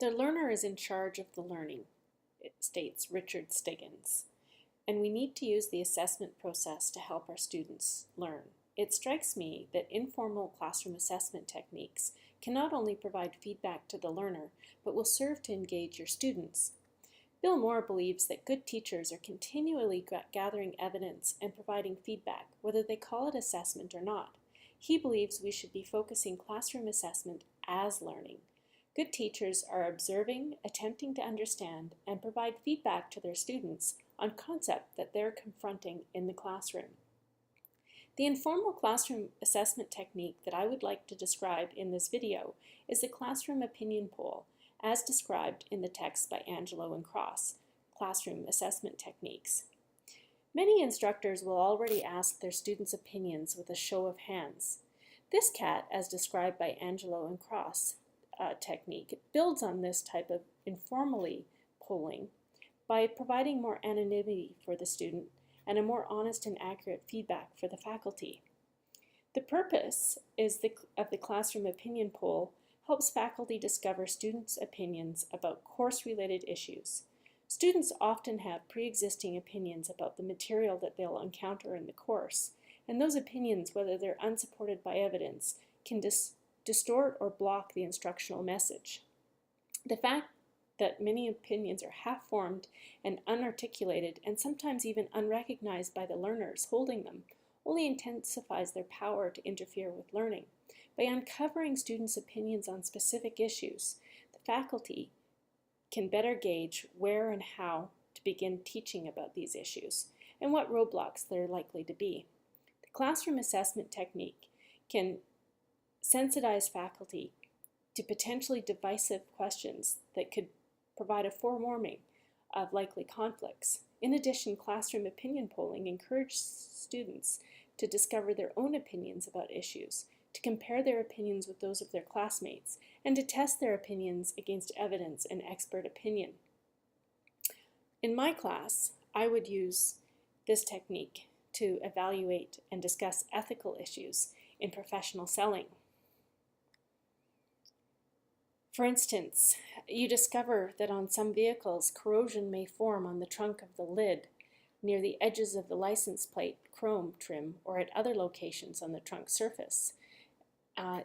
The learner is in charge of the learning, it states Richard Stiggins, and we need to use the assessment process to help our students learn. It strikes me that informal classroom assessment techniques can not only provide feedback to the learner, but will serve to engage your students. Bill Moore believes that good teachers are continually gathering evidence and providing feedback, whether they call it assessment or not. He believes we should be focusing classroom assessment as learning. Good teachers are observing, attempting to understand, and provide feedback to their students on concepts that they're confronting in the classroom. The informal classroom assessment technique that I would like to describe in this video is the classroom opinion poll, as described in the text by Angelo and Cross, Classroom Assessment Techniques. Many instructors will already ask their students' opinions with a show of hands. This CAT, as described by Angelo and Cross, technique builds on this type of informally polling by providing more anonymity for the student and a more honest and accurate feedback for the faculty. The purpose of the classroom opinion poll helps faculty discover students' opinions about course-related issues. Students often have pre-existing opinions about the material that they'll encounter in the course, and those opinions, whether they're unsupported by evidence, can distort or block the instructional message. The fact that many opinions are half-formed and unarticulated and sometimes even unrecognized by the learners holding them only intensifies their power to interfere with learning. By uncovering students' opinions on specific issues, the faculty can better gauge where and how to begin teaching about these issues and what roadblocks there are likely to be. The classroom assessment technique can sensitize faculty to potentially divisive questions that could provide a forewarning of likely conflicts. In addition, classroom opinion polling encourages students to discover their own opinions about issues, to compare their opinions with those of their classmates, and to test their opinions against evidence and expert opinion. In my class, I would use this technique to evaluate and discuss ethical issues in professional selling. For instance, you discover that on some vehicles, corrosion may form on the trunk of the lid, near the edges of the license plate, chrome trim, or at other locations on the trunk surface.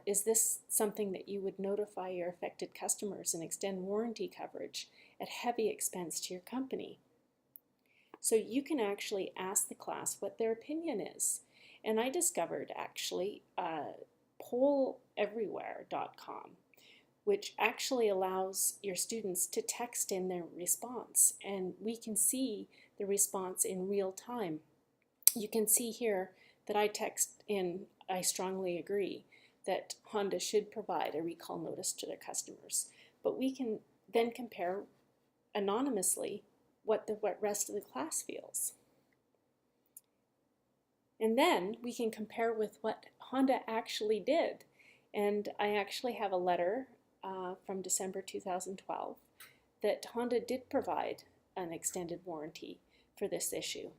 Is this something that you would notify your affected customers and extend warranty coverage at heavy expense to your company? So you can actually ask the class what their opinion is. And I discovered actually polleverywhere.com, which actually allows your students to text in their response, and we can see the response in real time. You can see here that I text in, I strongly agree that Honda should provide a recall notice to their customers. But we can then compare anonymously what the rest of the class feels. And then we can compare with what Honda actually did. And I actually have a letter from December 2012 that Honda did provide an extended warranty for this issue.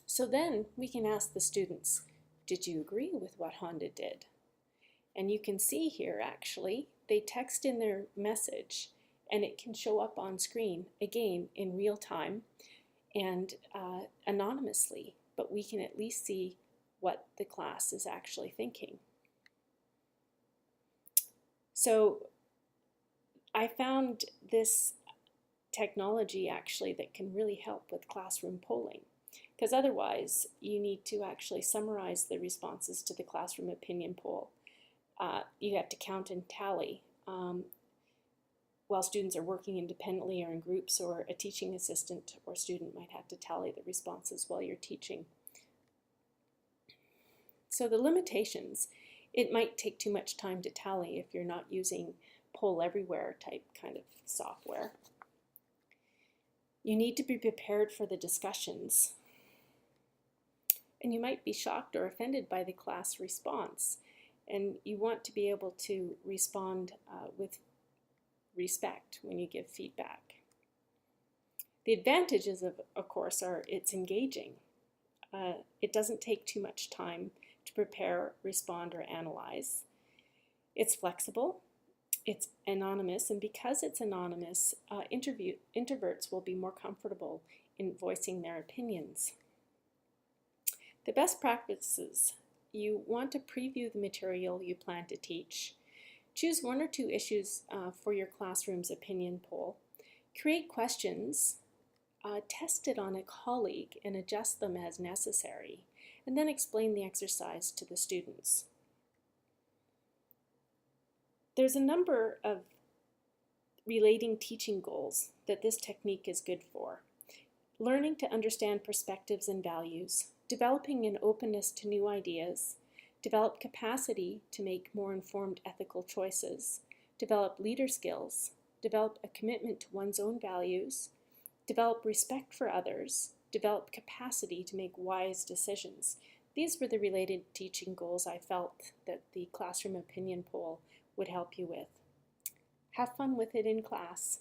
So then we can ask the students, did you agree with what Honda did? And you can see here actually, they text in their message and it can show up on screen again in real time and anonymously, but we can at least see what the class is actually thinking. So I found this technology actually that can really help with classroom polling, because otherwise you need to actually summarize the responses to the classroom opinion poll. You have to count and tally while students are working independently or in groups, or a teaching assistant or student might have to tally the responses while you're teaching. So the limitations, it might take too much time to tally if you're not using Poll Everywhere type kind of software. You need to be prepared for the discussions. And you might be shocked or offended by the class response. And you want to be able to respond with respect when you give feedback. The advantages, of course, are it's engaging. It doesn't take too much time to prepare, respond, or analyze. It's flexible. It's anonymous, and because it's anonymous, introverts will be more comfortable in voicing their opinions. The best practices. You want to preview the material you plan to teach. Choose one or two issues for your classroom's opinion poll. Create questions, test it on a colleague and adjust them as necessary, and then explain the exercise to the students. There's a number of relating teaching goals that this technique is good for. Learning to understand perspectives and values, developing an openness to new ideas, develop capacity to make more informed ethical choices, develop leader skills, develop a commitment to one's own values, develop respect for others, develop capacity to make wise decisions. These were the related teaching goals I felt that the classroom opinion poll would help you with. Have fun with it in class.